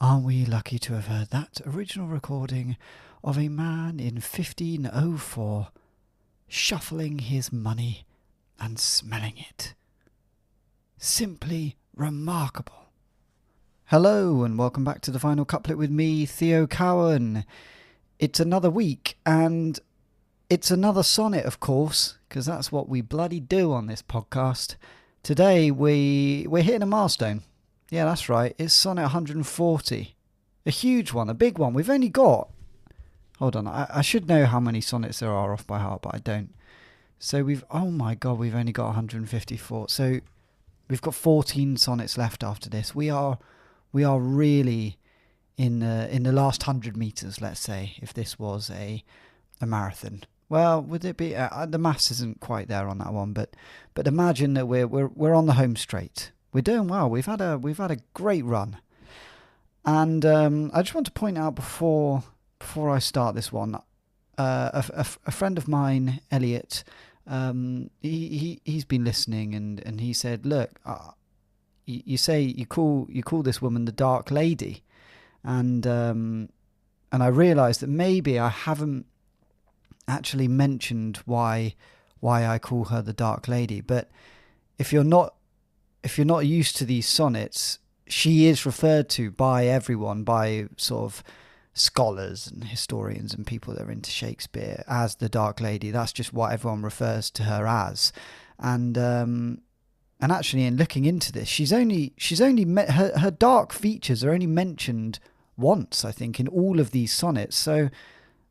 Aren't we lucky to have heard that original recording of a man in 1504 shuffling his money and smelling it? Simply remarkable. Hello and welcome back to the final couplet with me, Theo Cowan. It's another week and it's another sonnet, of course, because that's what we bloody do on this podcast. Today we're hitting a milestone. Yeah, that's right. It's Sonnet 140. A huge one, a big one. We've only got... Hold on, I should know how many sonnets there are off by heart, but I don't. So we've... Oh my God, we've only got 154. So we've got 14 sonnets left after this. We are really in the last 100 metres, let's say, if this was a marathon. Well, would it be... the maths isn't quite there on that one, but imagine that we're on the home straight. We're doing well. We've had a great run, and I just want to point out before I start this one, a friend of mine, Elliot, he's been listening, and he said, "Look, you call this woman the Dark Lady," and I realised that maybe I haven't actually mentioned why I call her the Dark Lady, but if you're not used to these sonnets, she is referred to by everyone, by sort of scholars and historians and people that are into Shakespeare, as the Dark Lady. That's just what everyone refers to her as. And actually, in looking into this, she's only her dark features are only mentioned once, I think, in all of these sonnets. So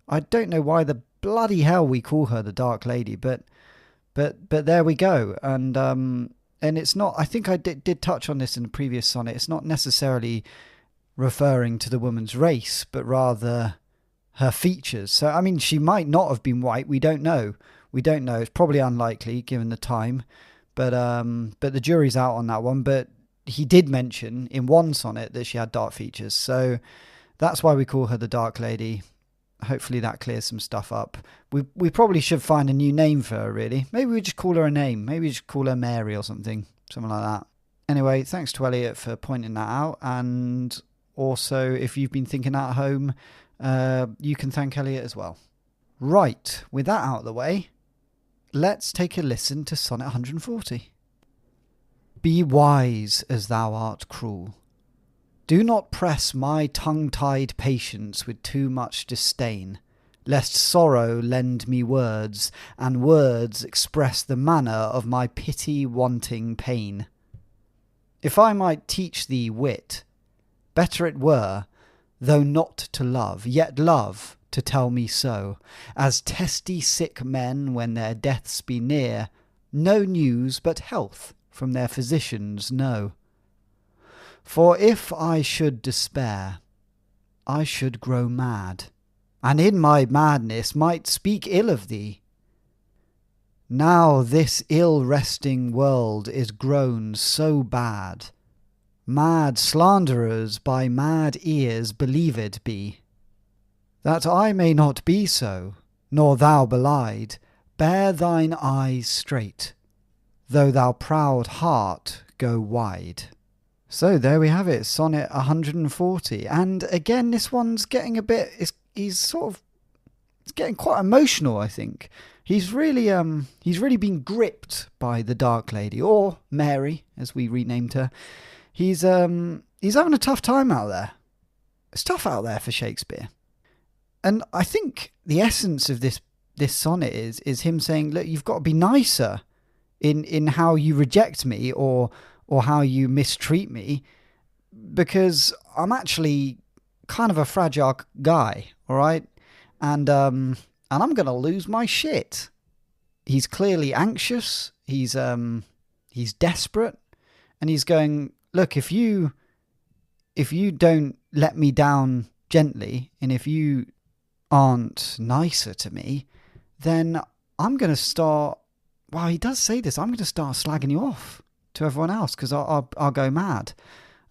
I don't know why the bloody hell we call her the Dark Lady, but there we go. And it's not, I think I did touch on this in the previous sonnet, it's not necessarily referring to the woman's race, but rather her features. So, I mean, she might not have been white, we don't know. It's probably unlikely given the time, but the jury's out on that one. But he did mention in one sonnet that she had dark features, so that's why we call her the Dark Lady. Hopefully that clears some stuff up. We probably should find a new name for her, really. Maybe we just call her a name. Maybe we just call her Mary or something like that. Anyway, thanks to Elliot for pointing that out. And also, if you've been thinking at home, you can thank Elliot as well. Right, with that out of the way, let's take a listen to Sonnet 140. Be wise as thou art cruel. Do not press my tongue-tied patience with too much disdain, lest sorrow lend me words, and words express the manner of my pity-wanting pain. If I might teach thee wit, better it were, though not to love, yet love to tell me so, as testy sick men, when their deaths be near, no news but health from their physicians know. For if I should despair, I should grow mad, and in my madness might speak ill of thee. Now this ill-wresting world is grown so bad, mad slanderers by mad ears believed be. That I may not be so, nor thou belied, bear thine eyes straight, though thou proud heart go wide. So there we have it, Sonnet 140. And again, this one's getting a bit... It's getting quite emotional, I think. He's really been gripped by the Dark Lady, or Mary, as we renamed her. He's having a tough time out there. It's tough out there for Shakespeare. And I think the essence of this sonnet is him saying, look, you've got to be nicer in how you reject me or how you mistreat me, because I'm actually kind of a fragile guy, all right? And I'm going to lose my shit. He's clearly anxious, he's desperate, and he's going, look, if you don't let me down gently, and if you aren't nicer to me, then I'm going to start... Wow, he does say this. I'm going to start slagging you off to everyone else, because I'll go mad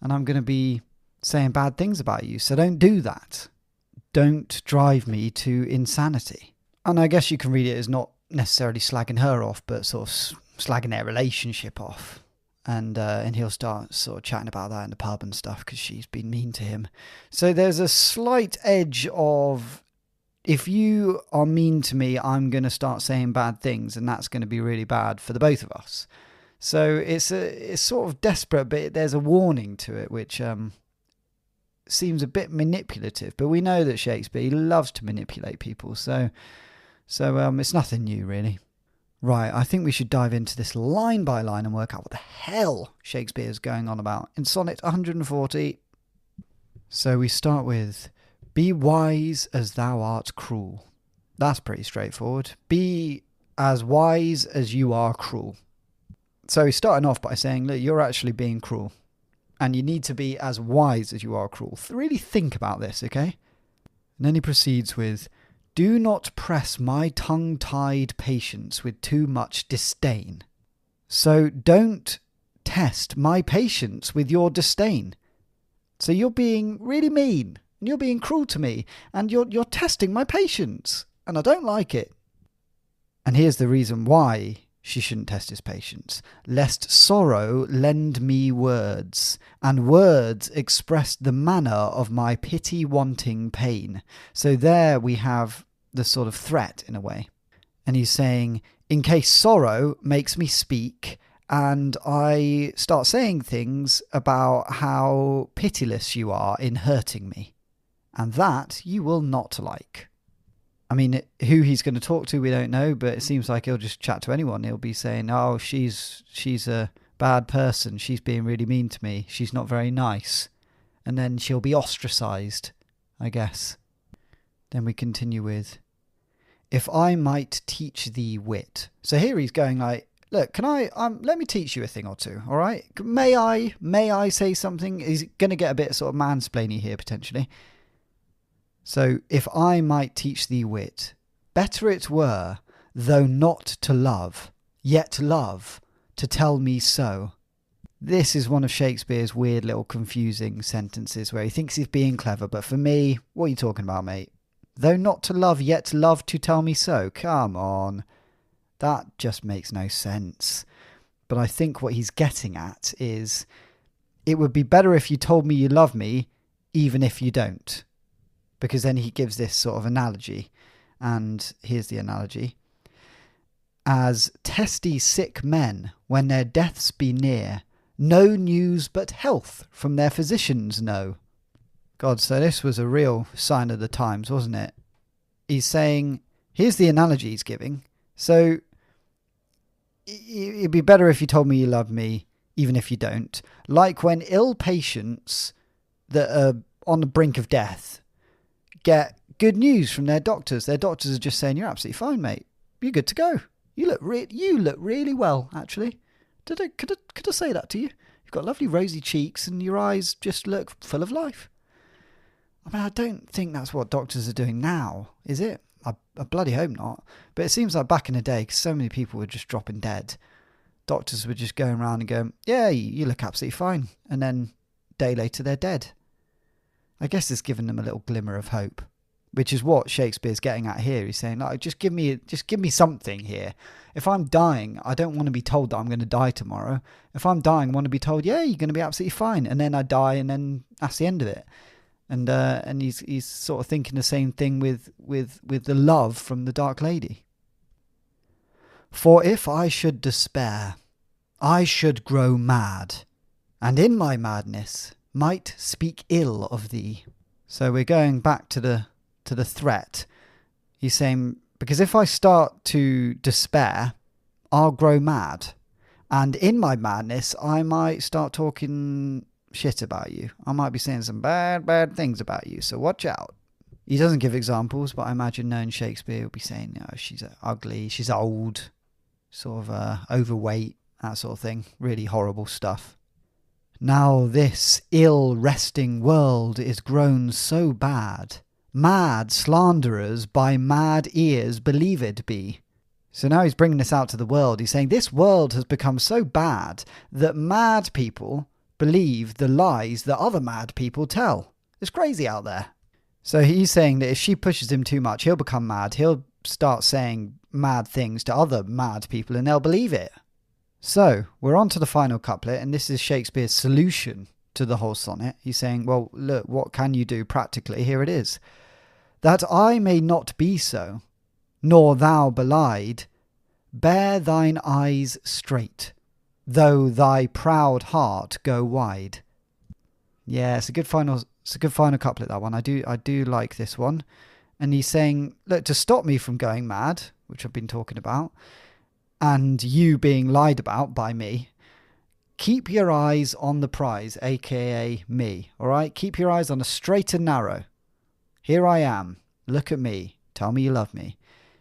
and I'm going to be saying bad things about you. So don't do that. Don't drive me to insanity. And I guess you can read it as not necessarily slagging her off, but sort of slagging their relationship off. and he'll start sort of chatting about that in the pub and stuff because she's been mean to him. So there's a slight edge of, if you are mean to me, I'm going to start saying bad things, and that's going to be really bad for the both of us. So it's sort of desperate, but there's a warning to it, which seems a bit manipulative. But we know that Shakespeare, he loves to manipulate people, so it's nothing new, really. Right, I think we should dive into this line by line and work out what the hell Shakespeare is going on about in Sonnet 140. So we start with, be wise as thou art cruel. That's pretty straightforward. Be as wise as you are cruel. So he's starting off by saying, look, you're actually being cruel. And you need to be as wise as you are cruel. Really think about this, okay? And then he proceeds with, do not press my tongue-tied patience with too much disdain. So don't test my patience with your disdain. So you're being really mean, and you're being cruel to me, and you're testing my patience, and I don't like it. And here's the reason why she shouldn't test his patience. Lest sorrow lend me words, and words express the manner of my pity-wanting pain. So there we have the sort of threat in a way. And he's saying, in case sorrow makes me speak, and I start saying things about how pitiless you are in hurting me, and that you will not like. I mean, who he's going to talk to, we don't know, but it seems like he'll just chat to anyone. He'll be saying, oh, she's a bad person. She's being really mean to me. She's not very nice. And then she'll be ostracized, I guess. Then we continue with, if I might teach thee wit. So here he's going like, look, can I, let me teach you a thing or two, all right? May I say something? He's going to get a bit sort of mansplaining here, potentially. So, if I might teach thee wit, better it were, though not to love, yet love, to tell me so. This is one of Shakespeare's weird little confusing sentences where he thinks he's being clever, but for me, what are you talking about, mate? Though not to love, yet love to tell me so. Come on. That just makes no sense. But I think what he's getting at is, it would be better if you told me you love me, even if you don't. Because then he gives this sort of analogy. And here's the analogy. As testy sick men, when their deaths be near, no news but health from their physicians know. God, so this was a real sign of the times, wasn't it? He's saying, here's the analogy he's giving. So, it'd be better if you told me you love me, even if you don't. Like when ill patients that are on the brink of death get good news from their doctors. Their doctors are just saying, you're absolutely fine, mate. You're good to go. You look really well, actually. Could I say that to you? You've got lovely rosy cheeks and your eyes just look full of life. I mean, I don't think that's what doctors are doing now, is it? I bloody hope not. But it seems like back in the day, because so many people were just dropping dead, doctors were just going around and going, yeah, you look absolutely fine. And then a day later, they're dead. I guess it's given them a little glimmer of hope, which is what Shakespeare's getting at here. He's saying, like, just give me something here. If I'm dying, I don't want to be told that I'm going to die tomorrow. If I'm dying, I want to be told, yeah, you're going to be absolutely fine. And then I die, and then that's the end of it. And he's sort of thinking the same thing with the love from the Dark Lady. For if I should despair, I should grow mad, and in my madness might speak ill of thee. So we're going back to the threat. He's saying, because if I start to despair, I'll grow mad, and in my madness I might start talking shit about you. I might be saying some bad things about you, so watch out. He doesn't give examples, but I imagine knowing Shakespeare will be saying, she's ugly, she's old, sort of overweight, that sort of thing. Really horrible stuff. Now this ill-wresting world is grown so bad, mad slanderers by mad ears believed be. So now he's bringing this out to the world. He's saying this world has become so bad that mad people believe the lies that other mad people tell. It's crazy out there. So he's saying that if she pushes him too much, he'll become mad. He'll start saying mad things to other mad people and they'll believe it. So we're on to the final couplet, and this is Shakespeare's solution to the whole sonnet. He's saying, well, look, what can you do practically? Here it is. That I may not be so, nor thou belied, bear thine eyes straight, though thy proud heart go wide. Yeah, it's a good final couplet, that one. I do like this one. And he's saying, look, to stop me from going mad, which I've been talking about, and you being lied about by me, keep your eyes on the prize, aka me, all right? Keep your eyes on the straight and narrow. Here I am. Look at me. Tell me you love me.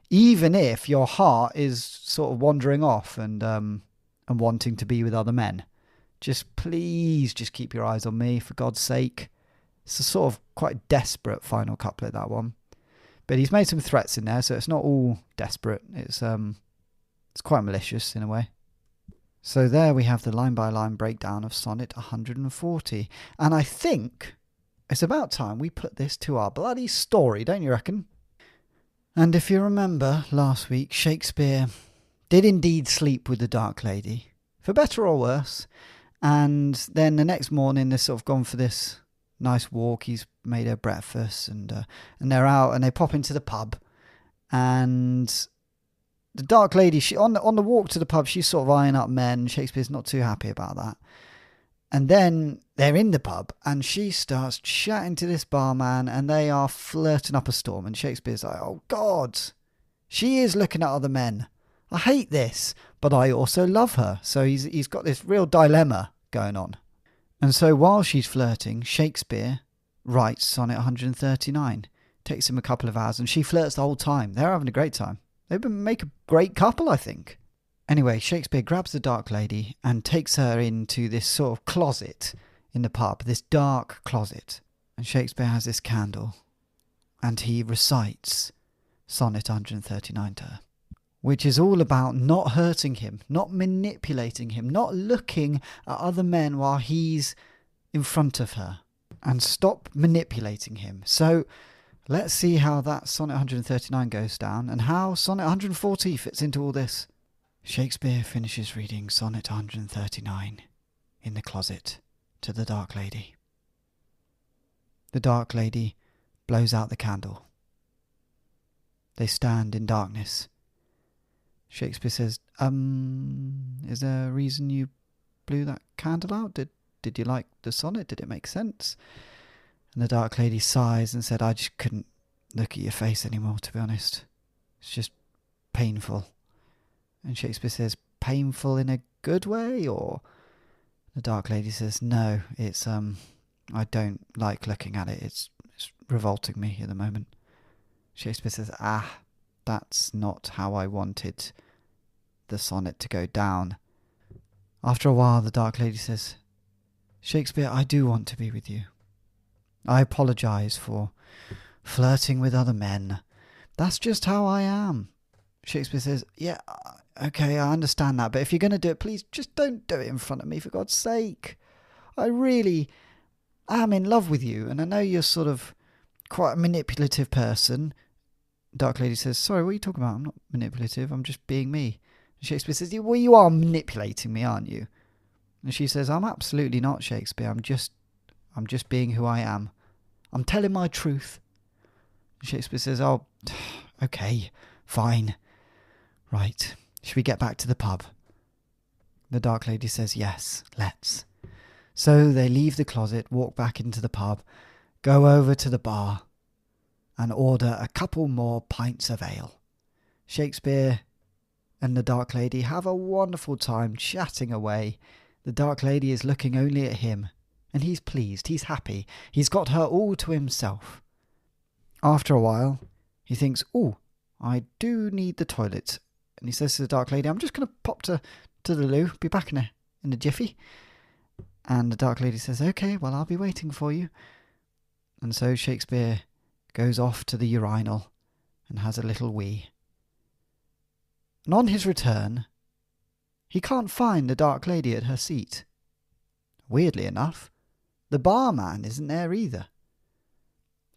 Even if your heart is sort of wandering off and wanting to be with other men. Please keep your eyes on me, for God's sake. It's a sort of quite desperate final couplet, that one. But he's made some threats in there, so it's not all desperate. It's quite malicious in a way. So there we have the line-by-line breakdown of Sonnet 140. And I think it's about time we put this to our bloody story, don't you reckon? And if you remember last week, Shakespeare did indeed sleep with the Dark Lady, for better or worse. And then the next morning, they've sort of gone for this nice walk. He's made her breakfast, and they're out, and they pop into the pub. And the Dark Lady, she on the walk to the pub, she's sort of eyeing up men. Shakespeare's not too happy about that. And then they're in the pub, and she starts chatting to this barman, and they are flirting up a storm. And Shakespeare's like, oh God, she is looking at other men. I hate this, but I also love her. So he's got this real dilemma going on. And so while she's flirting, Shakespeare writes Sonnet 139. Takes him a couple of hours, and she flirts the whole time. They're having a great time. They make a great couple, I think. Anyway, Shakespeare grabs the Dark Lady and takes her into this sort of closet in the pub, this dark closet. And Shakespeare has this candle, and he recites Sonnet 139 to her, which is all about not hurting him, not manipulating him, not looking at other men while he's in front of her, and stop manipulating him. So let's see how that Sonnet 139 goes down, and how Sonnet 140 fits into all this. Shakespeare finishes reading Sonnet 139 in the closet to the Dark Lady. The Dark Lady blows out the candle. They stand in darkness. Shakespeare says, is there a reason you blew that candle out? Did you like the sonnet? Did it make sense? And the Dark Lady sighs and said, I just couldn't look at your face anymore, to be honest. It's just painful. And Shakespeare says, painful in a good way? Or the Dark Lady says, no, it's I don't like looking at it. It's revolting me at the moment. Shakespeare says, that's not how I wanted the sonnet to go down. After a while, the Dark Lady says, Shakespeare, I do want to be with you. I apologise for flirting with other men. That's just how I am. Shakespeare says, yeah, okay, I understand that, but if you're going to do it, please just don't do it in front of me, for God's sake. I really am in love with you, and I know you're sort of quite a manipulative person. Dark Lady says, sorry, what are you talking about? I'm not manipulative, I'm just being me. And Shakespeare says, well, you are manipulating me, aren't you? And she says, I'm absolutely not, Shakespeare. I'm just being who I am. I'm telling my truth. And Shakespeare says, oh, okay, fine. Right, should we get back to the pub? The Dark Lady says, yes, let's. So they leave the closet, walk back into the pub, go over to the bar, and order a couple more pints of ale. Shakespeare and the Dark Lady have a wonderful time chatting away. The Dark Lady is looking only at him, and he's pleased, he's happy. He's got her all to himself. After a while, he thinks, I do need the toilet. And he says to the Dark Lady, I'm just going to pop to the loo, be back in a jiffy. And the Dark Lady says, okay, well, I'll be waiting for you. And so Shakespeare goes off to the urinal and has a little wee. And on his return, he can't find the Dark Lady at her seat. Weirdly enough, the barman isn't there either.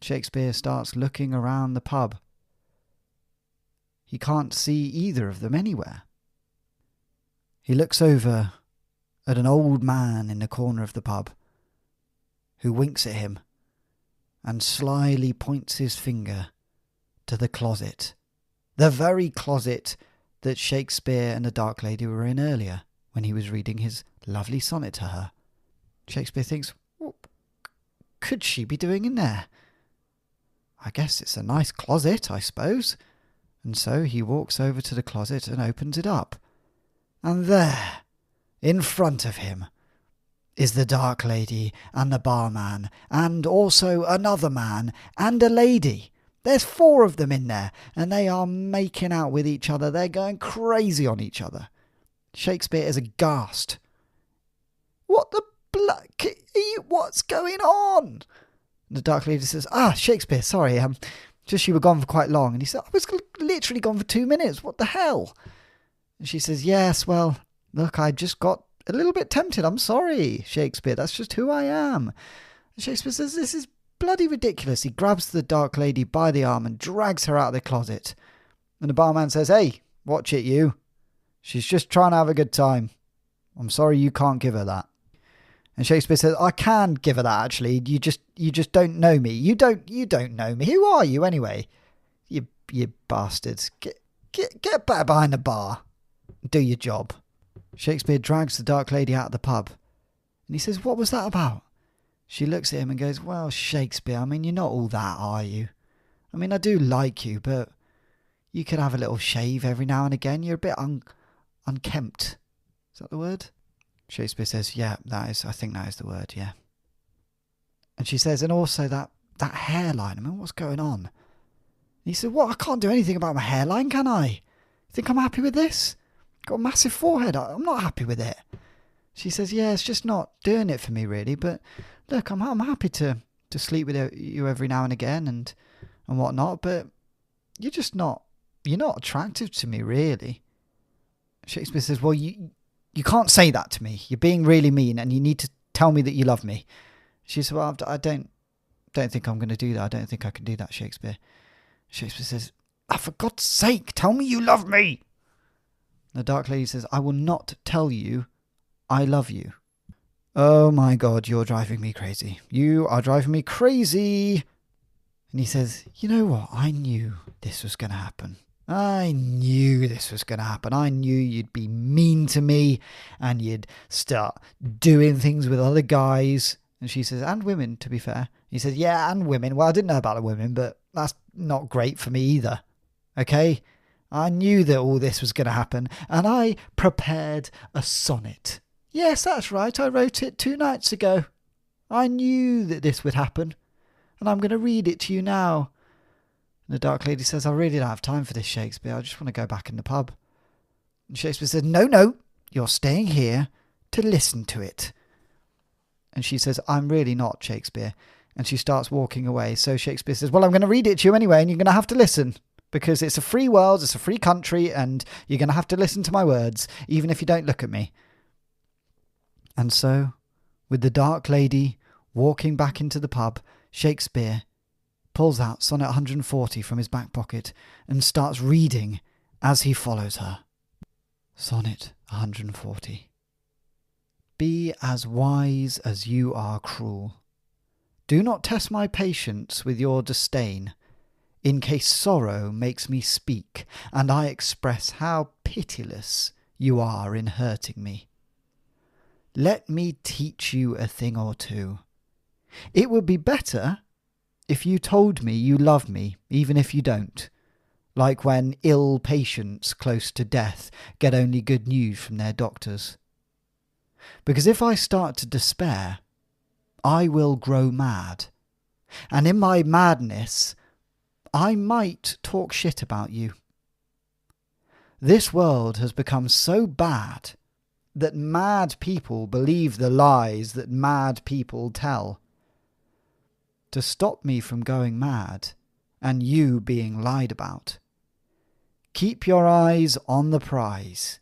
Shakespeare starts looking around the pub. He can't see either of them anywhere. He looks over at an old man in the corner of the pub who winks at him and slyly points his finger to the closet, the very closet that Shakespeare and the Dark Lady were in earlier when he was reading his lovely sonnet to her. Shakespeare thinks, what could she be doing in there? I guess it's a nice closet, I suppose. And so he walks over to the closet and opens it up. And there, in front of him, is the Dark Lady and the barman, and also another man and a lady. There's 4 of them in there, and they are making out with each other. They're going crazy on each other. Shakespeare is aghast. What the what's going on? The Dark Lady says, Shakespeare, sorry, just you were gone for quite long. And he said, I was literally gone for 2 minutes. What the hell? And she says, yes, well, look, I just got a little bit tempted. I'm sorry, Shakespeare. That's just who I am. And Shakespeare says, this is bloody ridiculous. He grabs the Dark Lady by the arm and drags her out of the closet. And the barman says, hey, watch it, you. She's just trying to have a good time. I'm sorry you can't give her that. And Shakespeare says, I can give her that, actually. You just don't know me. You don't know me. Who are you, anyway? You bastards. Get back behind the bar. Do your job. Shakespeare drags the Dark Lady out of the pub. And he says, what was that about? She looks at him and goes, well, Shakespeare, I mean, you're not all that, are you? I mean, I do like you, but you could have a little shave every now and again. You're a bit unkempt. Is that the word? Shakespeare says, yeah, I think that is the word, yeah. And she says, and also that hairline, I mean, what's going on? And he said, what, I can't do anything about my hairline, can I? You think I'm happy with this? Got a massive forehead, I'm not happy with it. She says, yeah, it's just not doing it for me, really, but look, I'm happy to sleep with you every now and again and whatnot, but you're not attractive to me, really. Shakespeare says, well, you can't say that to me. You're being really mean and you need to tell me that you love me. She says, well, I don't think I'm going to do that. I don't think I can do that, Shakespeare. Shakespeare says, for God's sake, tell me you love me. The Dark Lady says, I will not tell you I love you. Oh my God, you're driving me crazy. You are driving me crazy. And he says, you know what? I knew this was going to happen. I knew this was going to happen. I knew you'd be mean to me and you'd start doing things with other guys. And she says, and women, to be fair. He says, yeah, and women. Well, I didn't know about the women, but that's not great for me either. Okay? I knew that all this was going to happen and I prepared a sonnet. Yes, that's right. I wrote it 2 nights ago. I knew that this would happen and I'm going to read it to you now. The Dark Lady says, I really don't have time for this, Shakespeare. I just want to go back in the pub. And Shakespeare says, no, you're staying here to listen to it. And she says, I'm really not, Shakespeare. And she starts walking away. So Shakespeare says, well, I'm going to read it to you anyway, and you're going to have to listen. Because it's a free world, it's a free country, and you're going to have to listen to my words, even if you don't look at me. And so, with the Dark Lady walking back into the pub, Shakespeare pulls out Sonnet 140 from his back pocket and starts reading as he follows her. Sonnet 140. Be as wise as you are cruel. Do not test my patience with your disdain, in case sorrow makes me speak, and I express how pitiless you are in hurting me. Let me teach you a thing or two. It would be better if you told me you love me, even if you don't, like when ill patients close to death get only good news from their doctors. Because if I start to despair, I will grow mad, and in my madness, I might talk shit about you. This world has become so bad that mad people believe the lies that mad people tell. To stop me from going mad and you being lied about, keep your eyes on the prize,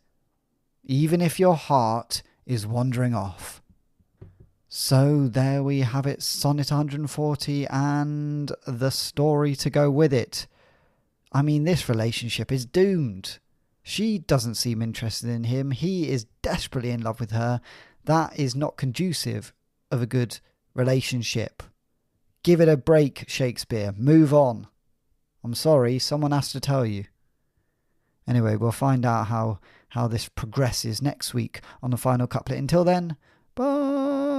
even if your heart is wandering off. So there we have it, Sonnet 140 and the story to go with it. I mean, this relationship is doomed. She doesn't seem interested in him. He is desperately in love with her. That is not conducive of a good relationship. Give it a break, Shakespeare. Move on. I'm sorry, someone has to tell you. Anyway, we'll find out how this progresses next week on the final couplet. Until then, bye.